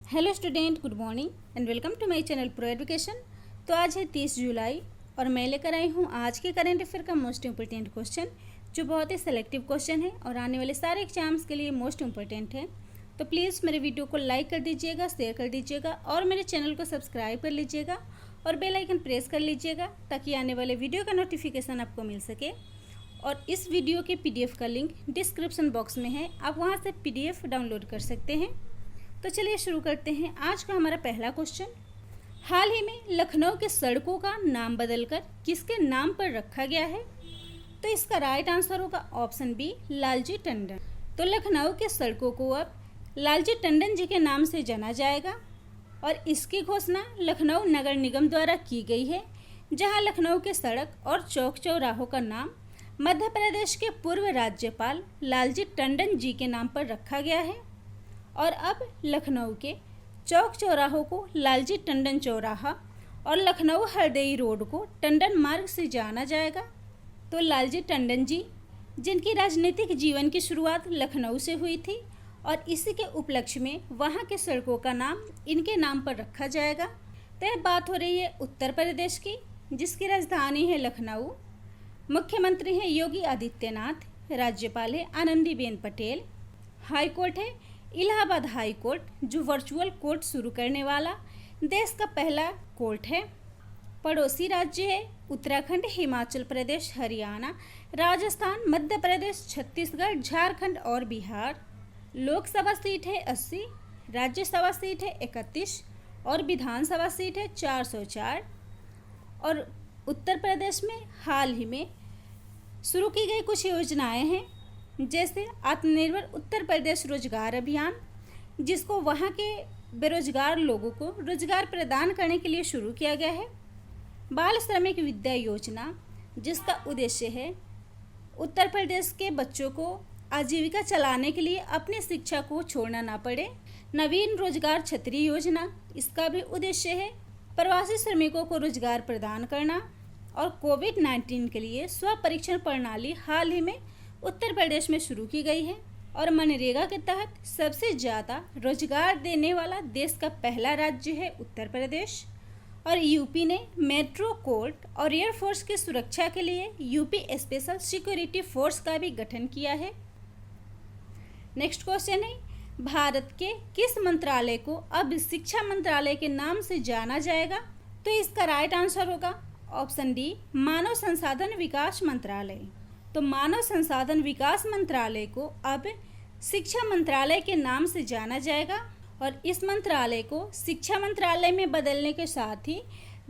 Hello student, good morning and welcome to my channel pro education. तो आज है 30 जुलाई और मैं लेकर आई हूँ आज के करंट अफेयर का मोस्ट इम्पोर्टेंट क्वेश्चन, जो बहुत ही सेलेक्टिव क्वेश्चन है और आने वाले सारे एग्जाम्स के लिए मोस्ट इम्पोर्टेंट है। तो प्लीज़ मेरे वीडियो को लाइक कर दीजिएगा, शेयर कर दीजिएगा और मेरे चैनल को सब्सक्राइब कर लीजिएगा और बेल आइकन प्रेस कर लीजिएगा ताकि आने वाले वीडियो का नोटिफिकेशन आपको मिल सके। और इस वीडियो के PDF का लिंक डिस्क्रिप्शन बॉक्स में है, आप वहाँ से PDF डाउनलोड कर सकते हैं। तो चलिए शुरू करते हैं आज का हमारा पहला क्वेश्चन। हाल ही में लखनऊ के सड़कों का नाम बदलकर किसके नाम पर रखा गया है? तो इसका राइट आंसर होगा ऑप्शन बी, लालजी टंडन। तो लखनऊ के सड़कों को अब लालजी टंडन जी के नाम से जाना जाएगा और इसकी घोषणा लखनऊ नगर निगम द्वारा की गई है, जहां लखनऊ के सड़क और चौक चौराहों का नाम मध्य प्रदेश के पूर्व राज्यपाल लालजी टंडन जी के नाम पर रखा गया है। और अब लखनऊ के चौक चौराहों को लालजी टंडन चौराहा और लखनऊ हरदई रोड को टंडन मार्ग से जाना जाएगा। तो लालजी टंडन जी, जिनकी राजनीतिक जीवन की शुरुआत लखनऊ से हुई थी और इसी के उपलक्ष्य में वहाँ के सड़कों का नाम इनके नाम पर रखा जाएगा। तो यह बात हो रही है उत्तर प्रदेश की, जिसकी राजधानी है लखनऊ। मुख्यमंत्री हैं योगी आदित्यनाथ, राज्यपाल है आनंदीबेन पटेल, हाई कोर्ट है इलाहाबाद हाई कोर्ट, जो वर्चुअल कोर्ट शुरू करने वाला देश का पहला कोर्ट है। पड़ोसी राज्य है उत्तराखंड, हिमाचल प्रदेश, हरियाणा, राजस्थान, मध्य प्रदेश, छत्तीसगढ़, झारखंड और बिहार। लोकसभा सीट है 80, राज्यसभा सीट है 31 और विधानसभा सीट है 404। और उत्तर प्रदेश में हाल ही में शुरू की गई कुछ योजनाएं हैं, जैसे आत्मनिर्भर उत्तर प्रदेश रोजगार अभियान, जिसको वहाँ के बेरोजगार लोगों को रोजगार प्रदान करने के लिए शुरू किया गया है। बाल श्रमिक विद्या योजना, जिसका उद्देश्य है उत्तर प्रदेश के बच्चों को आजीविका चलाने के लिए अपनी शिक्षा को छोड़ना ना पड़े। नवीन रोजगार छतरी योजना, इसका भी उद्देश्य है प्रवासी श्रमिकों को रोजगार प्रदान करना। और कोविड-19 के लिए स्व परीक्षण प्रणाली हाल ही में उत्तर प्रदेश में शुरू की गई है। और मनरेगा के तहत सबसे ज़्यादा रोजगार देने वाला देश का पहला राज्य है उत्तर प्रदेश। और यूपी ने मेट्रो कोर्ट और एयरफोर्स की सुरक्षा के लिए यूपी स्पेशल सिक्योरिटी फोर्स का भी गठन किया है। नेक्स्ट क्वेश्चन है, भारत के किस मंत्रालय को अब शिक्षा मंत्रालय के नाम से जाना जाएगा? तो इसका राइट आंसर होगा ऑप्शन डी, मानव संसाधन विकास मंत्रालय। तो मानव संसाधन विकास मंत्रालय को अब शिक्षा मंत्रालय के नाम से जाना जाएगा। और इस मंत्रालय को शिक्षा मंत्रालय में बदलने के साथ ही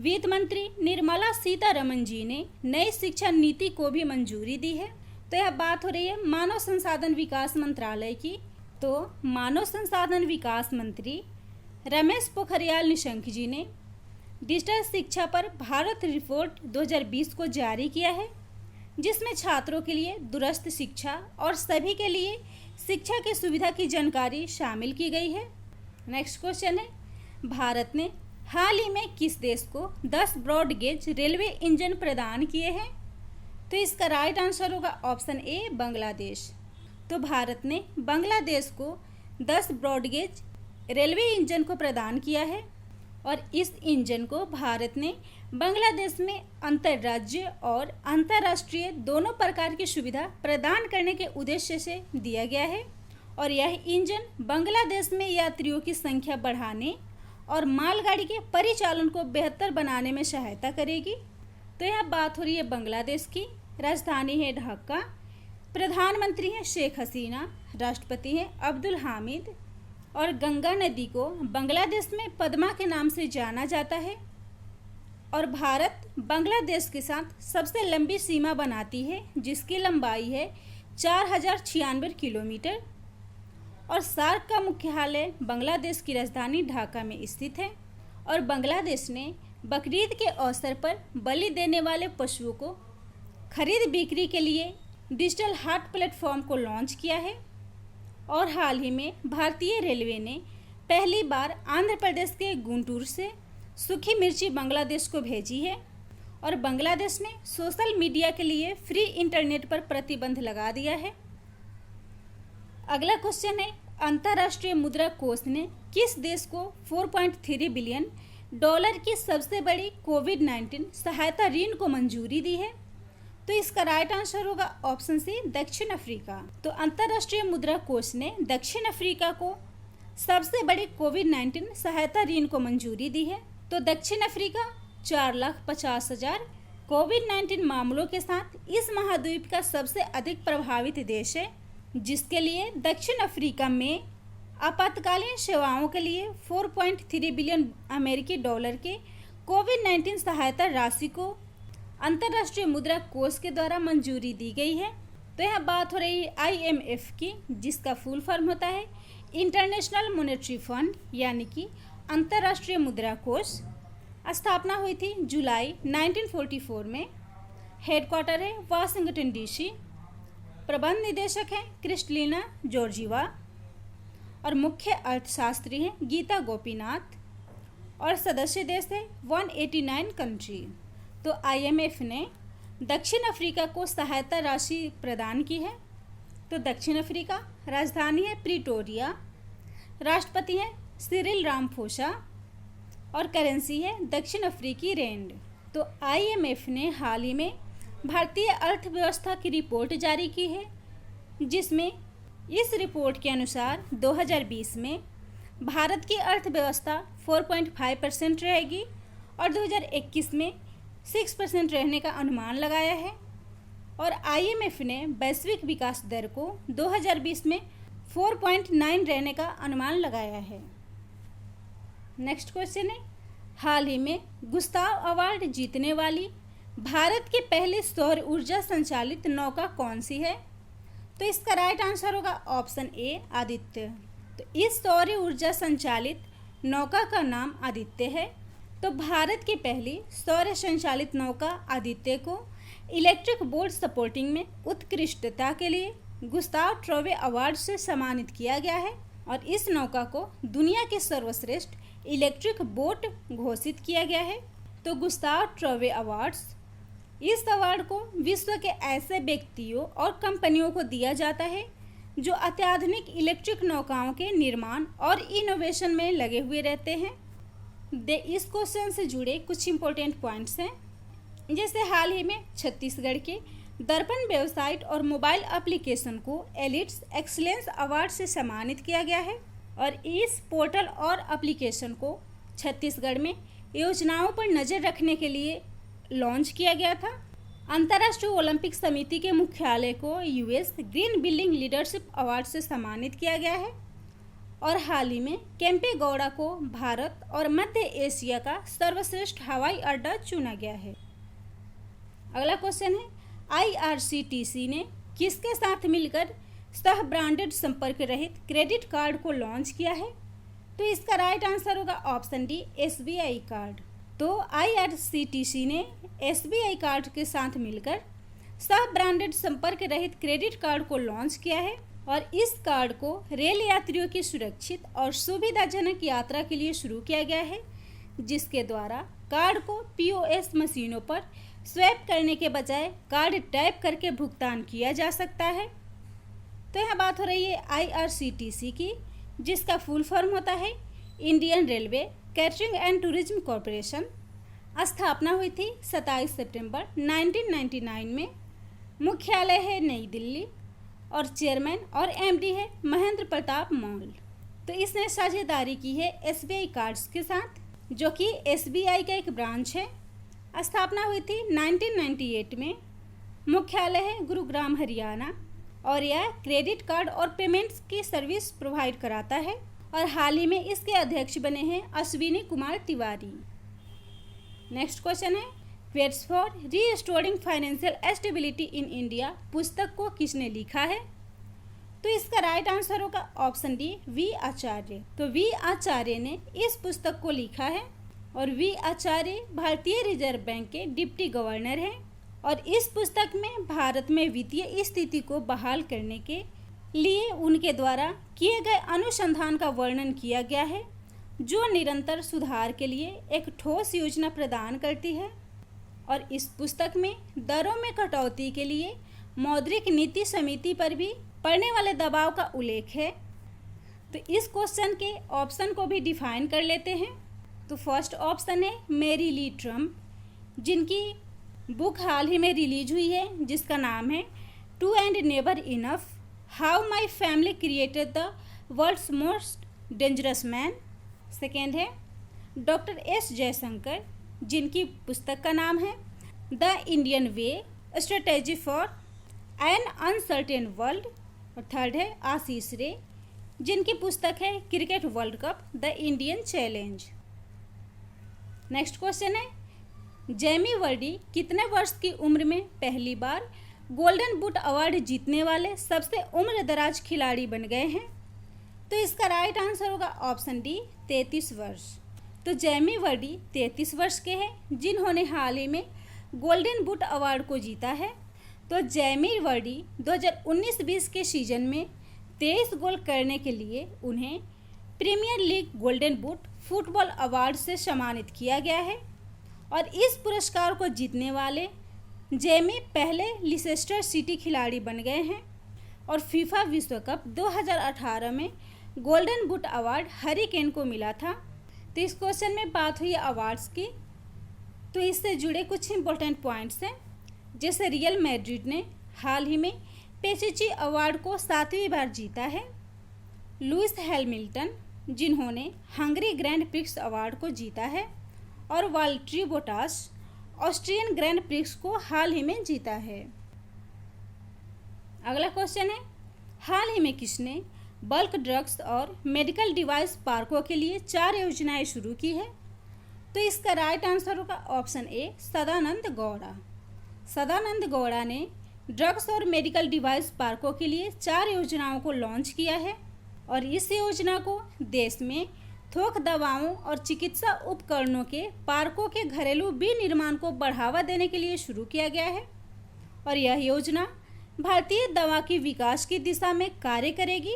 वित्त मंत्री निर्मला सीतारमण जी ने नई शिक्षा नीति को भी मंजूरी दी है। तो यह बात हो रही है मानव संसाधन विकास मंत्रालय की। तो मानव संसाधन विकास मंत्री रमेश पोखरियाल निशंक जी ने डिजिटल शिक्षा पर भारत रिपोर्ट 2020 को जारी किया है, जिसमें छात्रों के लिए दूरस्थ शिक्षा और सभी के लिए शिक्षा की सुविधा की जानकारी शामिल की गई है। नेक्स्ट क्वेश्चन है, भारत ने हाल ही में किस देश को 10 ब्रॉड गेज रेलवे इंजन प्रदान किए हैं? तो इसका राइट आंसर होगा ऑप्शन ए, बांग्लादेश। तो भारत ने बांग्लादेश को 10 ब्रॉड गेज रेलवे इंजन को प्रदान किया है। और इस इंजन को भारत ने बांग्लादेश में अंतर्राज्यीय और अंतर्राष्ट्रीय दोनों प्रकार की सुविधा प्रदान करने के उद्देश्य से दिया गया है। और यह इंजन बांग्लादेश में यात्रियों की संख्या बढ़ाने और मालगाड़ी के परिचालन को बेहतर बनाने में सहायता करेगी। तो यह बात हो रही है बांग्लादेश की। राजधानी है ढाका, प्रधानमंत्री हैं शेख हसीना, राष्ट्रपति हैं अब्दुल हामिद। और गंगा नदी को बांग्लादेश में पद्मा के नाम से जाना जाता है। और भारत बांग्लादेश के साथ सबसे लंबी सीमा बनाती है, जिसकी लंबाई है 4096 किलोमीटर। और सार्क का मुख्यालय बांग्लादेश की राजधानी ढाका में स्थित है। और बांग्लादेश ने बकरीद के अवसर पर बलि देने वाले पशुओं को खरीद बिक्री के लिए डिजिटल हाट प्लेटफॉर्म को लॉन्च किया है। और हाल ही में भारतीय रेलवे ने पहली बार आंध्र प्रदेश के गुंटूर से सूखी मिर्ची बांग्लादेश को भेजी है। और बांग्लादेश ने सोशल मीडिया के लिए फ्री इंटरनेट पर प्रतिबंध लगा दिया है। अगला क्वेश्चन है, अंतर्राष्ट्रीय मुद्रा कोष ने किस देश को 4.3 बिलियन डॉलर की सबसे बड़ी कोविड-19 सहायता ऋण को मंजूरी दी है? तो इसका राइट आंसर होगा ऑप्शन सी, दक्षिण अफ्रीका। तो अंतर्राष्ट्रीय मुद्रा कोष ने दक्षिण अफ्रीका को सबसे बड़ी कोविड-19 सहायता ऋण को मंजूरी दी है। तो दक्षिण अफ्रीका 4,50,000 कोविड-19 मामलों के साथ इस महाद्वीप का सबसे अधिक प्रभावित देश है, जिसके लिए दक्षिण अफ्रीका में आपातकालीन सेवाओं के लिए 4.3 बिलियन अमेरिकी डॉलर के कोविड-19 सहायता राशि को अंतर्राष्ट्रीय मुद्रा कोष के द्वारा मंजूरी दी गई है। तो यहाँ बात हो रही है IMF की, जिसका फुल फॉर्म होता है इंटरनेशनल मॉनेटरी फंड, यानी कि अंतर्राष्ट्रीय मुद्रा कोष। स्थापना हुई थी जुलाई 1944 में। हेडक्वार्टर है वाशिंगटन DC। प्रबंध निदेशक हैं क्रिस्टलिना जॉर्जीवा और मुख्य अर्थशास्त्री हैं गीता गोपीनाथ और सदस्य देश है 189 कंट्री। तो IMF ने दक्षिण अफ्रीका को सहायता राशि प्रदान की है। तो दक्षिण अफ्रीका, राजधानी है प्रिटोरिया, राष्ट्रपति हैं सिरिल रामफोसा और करेंसी है दक्षिण अफ्रीकी रैंड। तो IMF ने हाल ही में भारतीय अर्थव्यवस्था की रिपोर्ट जारी की है, जिसमें इस रिपोर्ट के अनुसार 2020 में भारत की अर्थव्यवस्था 4.5% रहेगी और 2021 में 6% रहने का अनुमान लगाया है। और IMF ने वैश्विक विकास दर को 2020 में 4.9 रहने का अनुमान लगाया है। नेक्स्ट क्वेश्चन है, हाल ही में गुस्ताव अवार्ड जीतने वाली भारत की पहली सौर ऊर्जा संचालित नौका कौन सी है? तो इसका राइट आंसर होगा ऑप्शन ए, आदित्य। तो इस सौर ऊर्जा संचालित नौका का नाम आदित्य है। तो भारत की पहली सौर संचालित नौका आदित्य को इलेक्ट्रिक बोट सपोर्टिंग में उत्कृष्टता के लिए गुस्ताव ट्रोवे अवार्ड से सम्मानित किया गया है और इस नौका को दुनिया के सर्वश्रेष्ठ इलेक्ट्रिक बोट घोषित किया गया है। तो गुस्ताव ट्रोवे अवार्ड्स, इस अवार्ड को विश्व के ऐसे व्यक्तियों और कंपनियों को दिया जाता है जो अत्याधुनिक इलेक्ट्रिक नौकाओं के निर्माण और इनोवेशन में लगे हुए रहते हैं। इस क्वेश्चन से जुड़े कुछ इंपॉर्टेंट पॉइंट्स हैं, जैसे हाल ही में छत्तीसगढ़ के दर्पण वेबसाइट और मोबाइल एप्लीकेशन को एलिट्स एक्सीलेंस अवार्ड से सम्मानित किया गया है और इस पोर्टल और एप्लीकेशन को छत्तीसगढ़ में योजनाओं पर नज़र रखने के लिए लॉन्च किया गया था। अंतर्राष्ट्रीय ओलंपिक समिति के मुख्यालय को US green building leadership award से सम्मानित किया गया है और हाल ही में केम्पे गौड़ा को भारत और मध्य एशिया का सर्वश्रेष्ठ हवाई अड्डा चुना गया है। अगला क्वेश्चन है, IRCTC ने किसके साथ मिलकर सह ब्रांडेड संपर्क रहित क्रेडिट कार्ड को लॉन्च किया है? तो इसका राइट आंसर होगा ऑप्शन डी, SBI कार्ड। तो IRCTC ने SBI कार्ड के साथ मिलकर सह ब्रांडेड संपर्क रहित क्रेडिट कार्ड को लॉन्च किया है और इस कार्ड को रेल यात्रियों की सुरक्षित और सुविधाजनक यात्रा के लिए शुरू किया गया है, जिसके द्वारा कार्ड को POS मशीनों पर स्वैप करने के बजाय कार्ड टैप करके भुगतान किया जा सकता है। तो यहाँ बात हो रही है IRCTC की, जिसका फुल फॉर्म होता है Indian railway catering and tourism corporation. स्थापना हुई थी 27 सितंबर 1999 में। मुख्यालय है नई दिल्ली और चेयरमैन और MD है महेंद्र प्रताप मौल। तो इसने साझेदारी की है SBI कार्ड्स के साथ, जो कि SBI का एक ब्रांच है। स्थापना हुई थी 1998 में। मुख्यालय है गुरुग्राम हरियाणा और यह क्रेडिट कार्ड और पेमेंट्स की सर्विस प्रोवाइड कराता है और हाल ही में इसके अध्यक्ष बने हैं अश्विनी कुमार तिवारी। नेक्स्ट क्वेश्चन है, quotes for restoring financial stability in India पुस्तक को किसने लिखा है? तो इसका राइट आंसर होगा ऑप्शन डी, V आचार्य। तो V आचार्य ने इस पुस्तक को लिखा है और V आचार्य भारतीय रिजर्व बैंक के डिप्टी गवर्नर हैं और इस पुस्तक में भारत में वित्तीय स्थिति को बहाल करने के लिए उनके द्वारा किए गए अनुसंधान का वर्णन किया गया है, जो निरंतर सुधार के लिए एक ठोस योजना प्रदान करती है। और इस पुस्तक में दरों में कटौती के लिए मौद्रिक नीति समिति पर भी पड़ने वाले दबाव का उल्लेख है। तो इस क्वेश्चन के ऑप्शन को भी डिफाइन कर लेते हैं। तो फर्स्ट ऑप्शन है मैरी ली ट्रम्प, जिनकी बुक हाल ही में रिलीज हुई है जिसका नाम है too and never enough, how my family created the world's most dangerous man. Second है डॉक्टर एस जयशंकर, जिनकी पुस्तक का नाम है the Indian way, strategy for an uncertain world. और थर्ड है आशीष रे, जिनकी पुस्तक है cricket world cup the Indian challenge. Next question है जेमी वर्डी कितने वर्ष की उम्र में पहली बार गोल्डन बूट अवार्ड जीतने वाले सबसे उम्रदराज खिलाड़ी बन गए हैं? तो इसका राइट आंसर होगा ऑप्शन डी 33 वर्ष। तो जेमी वर्डी 33 वर्ष के हैं जिन्होंने हाल ही में गोल्डन बूट अवार्ड को जीता है। तो जेमी वर्डी 2019-20 के सीजन में 23 गोल करने के लिए उन्हें premier league golden boot football award से सम्मानित किया गया है। और इस पुरस्कार को जीतने वाले जेमी पहले लिसेस्टर सिटी खिलाड़ी बन गए हैं। और फीफा विश्व कप 2018 में golden boot award Harry Kane को मिला था। तो इस क्वेश्चन में बात हुई अवार्ड्स की, तो इससे जुड़े कुछ इंपॉर्टेंट पॉइंट्स हैं। जैसे रियल मैड्रिड ने हाल ही में पेचिची अवार्ड को 7वीं बार जीता है। लुइस हैमिल्टन, जिन्होंने हंगरी ग्रैंड प्रिक्स अवार्ड को जीता है। और वाल्टरी बोटास ऑस्ट्रियन ग्रैंड प्रिक्स को हाल ही में जीता है। अगला क्वेश्चन है हाल ही में किसने बल्क ड्रग्स और मेडिकल डिवाइस पार्कों के लिए 4 योजनाएं शुरू की है? तो इसका राइट आंसर होगा ऑप्शन ए सदानंद गौड़ा। सदानंद गौड़ा ने ड्रग्स और मेडिकल डिवाइस पार्कों के लिए 4 योजनाओं को लॉन्च किया है। और इस योजना को देश में थोक दवाओं और चिकित्सा उपकरणों के पार्कों के घरेलू विनिर्माण को बढ़ावा देने के लिए शुरू किया गया है। और यह योजना भारतीय दवा के विकास की दिशा में कार्य करेगी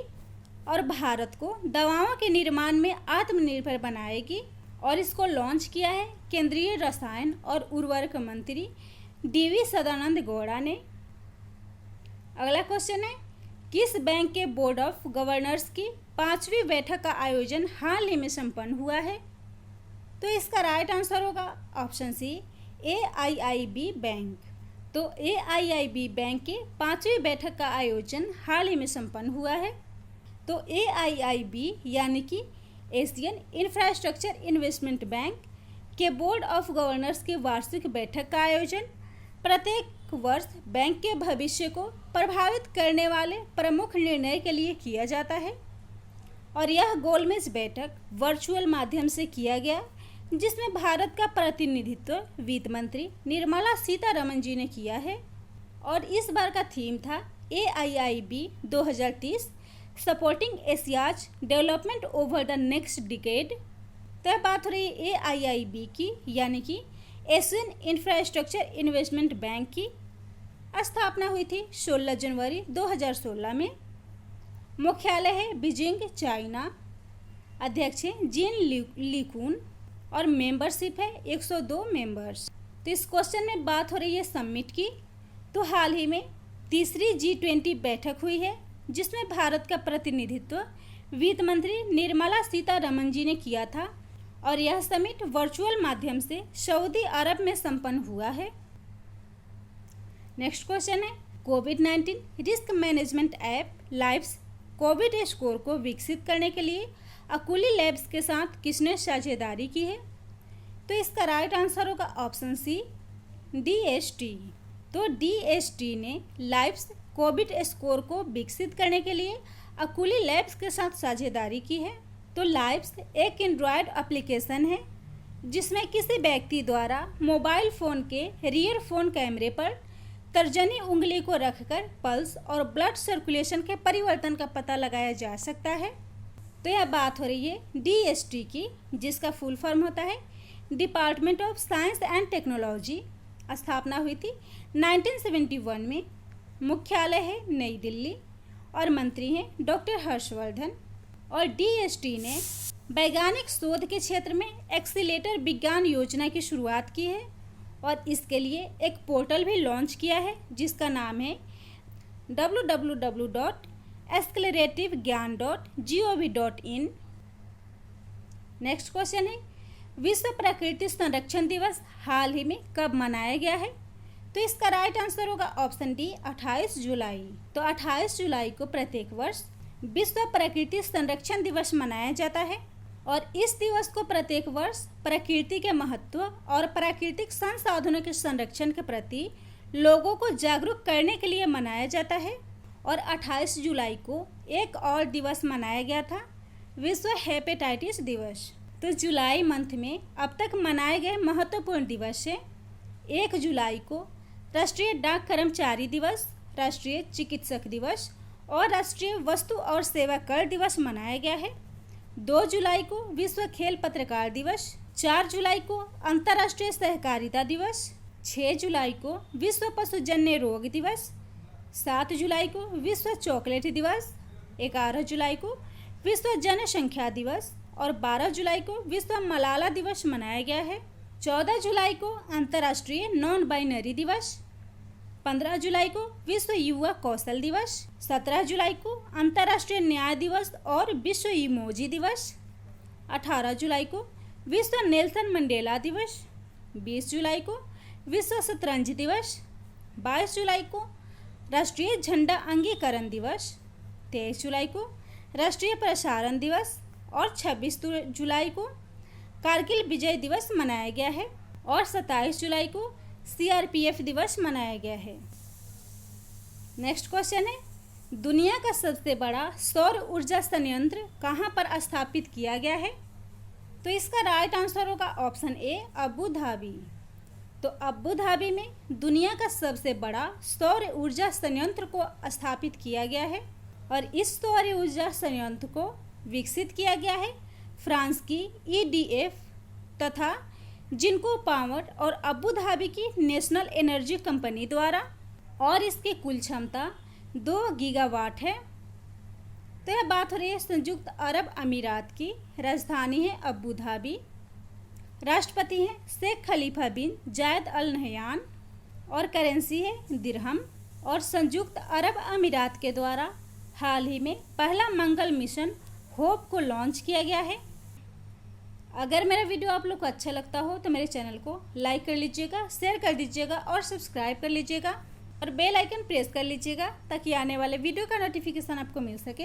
और भारत को दवाओं के निर्माण में आत्मनिर्भर बनाएगी। और इसको लॉन्च किया है केंद्रीय रसायन और उर्वरक मंत्री डीवी सदानंद गौड़ा ने। अगला क्वेश्चन है किस बैंक के बोर्ड ऑफ गवर्नर्स की 5वीं बैठक का आयोजन हाल ही में संपन्न हुआ है? तो इसका राइट आंसर होगा ऑप्शन सी AIIB बैंक। तो AIIB बैंक के 5वीं बैठक का आयोजन हाल ही में संपन्न हुआ है। तो AIIB यानी कि एशियन इंफ्रास्ट्रक्चर इन्वेस्टमेंट बैंक के बोर्ड ऑफ गवर्नर्स की वार्षिक बैठक का आयोजन प्रत्येक वर्ष बैंक के भविष्य को प्रभावित करने वाले प्रमुख निर्णय के लिए किया जाता है। और यह गोलमेज बैठक वर्चुअल माध्यम से किया गया, जिसमें भारत का प्रतिनिधित्व वित्त मंत्री निर्मला सीतारमण जी ने किया है। और इस बार का थीम था AIIB 2030 supporting Asia's development over the next decade. तो बात हो रही है AIIB की, यानी कि एशियन इंफ्रास्ट्रक्चर इन्वेस्टमेंट बैंक की स्थापना हुई थी 16 जनवरी 2016 में। मुख्यालय है बीजिंग, चाइना। अध्यक्ष हैं जीन लीकून और मेंबरशिप है 102 मेंबर्स। तो इस क्वेश्चन में बात हो रही है समिट की। तो हाल ही में 3री G20 बैठक हुई है, जिसमें भारत का प्रतिनिधित्व वित्त मंत्री निर्मला सीतारमण जी ने किया था। और यह समिट वर्चुअल माध्यम से सऊदी अरब में संपन्न हुआ है। नेक्स्ट क्वेश्चन है कोविड-19 risk management app lives COVID score को विकसित करने के लिए अकुली लैब्स के साथ किसने साझेदारी की है? तो इसका राइट आंसर होगा ऑप्शन सी DST। तो DST ने लाइव्स कोविड स्कोर को विकसित करने के लिए अकुली लैब्स के साथ साझेदारी की है। तो लाइव्स एक एंड्रॉयड एप्लीकेशन है जिसमें किसी व्यक्ति द्वारा मोबाइल फ़ोन के रियर फोन कैमरे पर तर्जनी उंगली को रखकर पल्स और ब्लड सर्कुलेशन के परिवर्तन का पता लगाया जा सकता है। तो यह बात हो रही है DST की, जिसका फुल फॉर्म होता है department of science and technology. स्थापना हुई थी 1971 में। मुख्यालय है नई दिल्ली और मंत्री हैं डॉक्टर हर्षवर्धन। और DST ने वैज्ञानिक शोध के क्षेत्र में एक्सीलेटर विज्ञान योजना की शुरुआत की है। और इसके लिए एक पोर्टल भी लॉन्च किया है जिसका नाम है www.accelerator esclarativeGyan.gov.in। नेक्स्ट क्वेश्चन है, विश्व प्रकृति संरक्षण दिवस हाल ही में कब मनाया गया है? तो इसका राइट आंसर होगा ऑप्शन डी 28 जुलाई। तो 28 जुलाई को प्रत्येक वर्ष विश्व प्रकृति संरक्षण दिवस मनाया जाता है और इस दिवस को प्रत्येक वर्ष प्रकृति के महत्व और प्राकृतिक संसाधनों के संरक्षण के प्रति लोगों को जागरूक करने के लिए मनाया जाता है। और 28 जुलाई को एक और दिवस मनाया गया था, विश्व हेपेटाइटिस दिवस। तो जुलाई मंथ में अब तक मनाए गए महत्वपूर्ण दिवस है, 1 जुलाई को राष्ट्रीय डाक कर्मचारी दिवस, राष्ट्रीय चिकित्सक दिवस और राष्ट्रीय वस्तु और सेवा कर दिवस मनाया गया है। 2 जुलाई को विश्व खेल पत्रकार दिवस, 4 जुलाई को अंतर्राष्ट्रीय सहकारिता दिवस, 6 जुलाई को विश्व पशुजन्य रोग दिवस, 7 जुलाई को विश्व चॉकलेट दिवस, 11 जुलाई को विश्व जनसंख्या दिवस और 12 जुलाई को विश्व मलाला दिवस मनाया गया है। 14 जुलाई को अंतर्राष्ट्रीय नॉन बाइनरी दिवस, 15 जुलाई को विश्व युवा कौशल दिवस, 17 जुलाई को अंतर्राष्ट्रीय न्याय दिवस और विश्व इमोजी दिवस, 18 जुलाई को विश्व नेल्सन मंडेला दिवस, 20 जुलाई को विश्व शतरंज दिवस, 22 जुलाई को राष्ट्रीय झंडा अंगीकरण दिवस, 23 जुलाई को राष्ट्रीय प्रसारण दिवस और 26 जुलाई को कारगिल विजय दिवस मनाया गया है और 27 जुलाई को CRPF दिवस मनाया गया है। नेक्स्ट क्वेश्चन है, दुनिया का सबसे बड़ा सौर ऊर्जा संयंत्र कहाँ पर स्थापित किया गया है? तो इसका राइट आंसर होगा ऑप्शन ए अबू धाबी। तो अबू धाबी में दुनिया का सबसे बड़ा सौर ऊर्जा संयंत्र को स्थापित किया गया है और इस सौर ऊर्जा संयंत्र को विकसित किया गया है फ्रांस की EDF तथा जिनको पावर और अबू धाबी की नेशनल एनर्जी कंपनी द्वारा, और इसकी कुल क्षमता 2 गीगावाट है। तो यह बात हो रही है संयुक्त अरब अमीरात की, राजधानी है अबू धाबी, राष्ट्रपति हैं शेख खलीफा बिन जायद अल नहयान और करेंसी है दिरहम। और संयुक्त अरब अमीरात के द्वारा हाल ही में पहला मंगल मिशन होप को लॉन्च किया गया है। अगर मेरा वीडियो आप लोग को अच्छा लगता हो तो मेरे चैनल को लाइक कर लीजिएगा, शेयर कर दीजिएगा और सब्सक्राइब कर लीजिएगा और बेल आइकन प्रेस कर लीजिएगा ताकि आने वाले वीडियो का नोटिफिकेशन आपको मिल सके।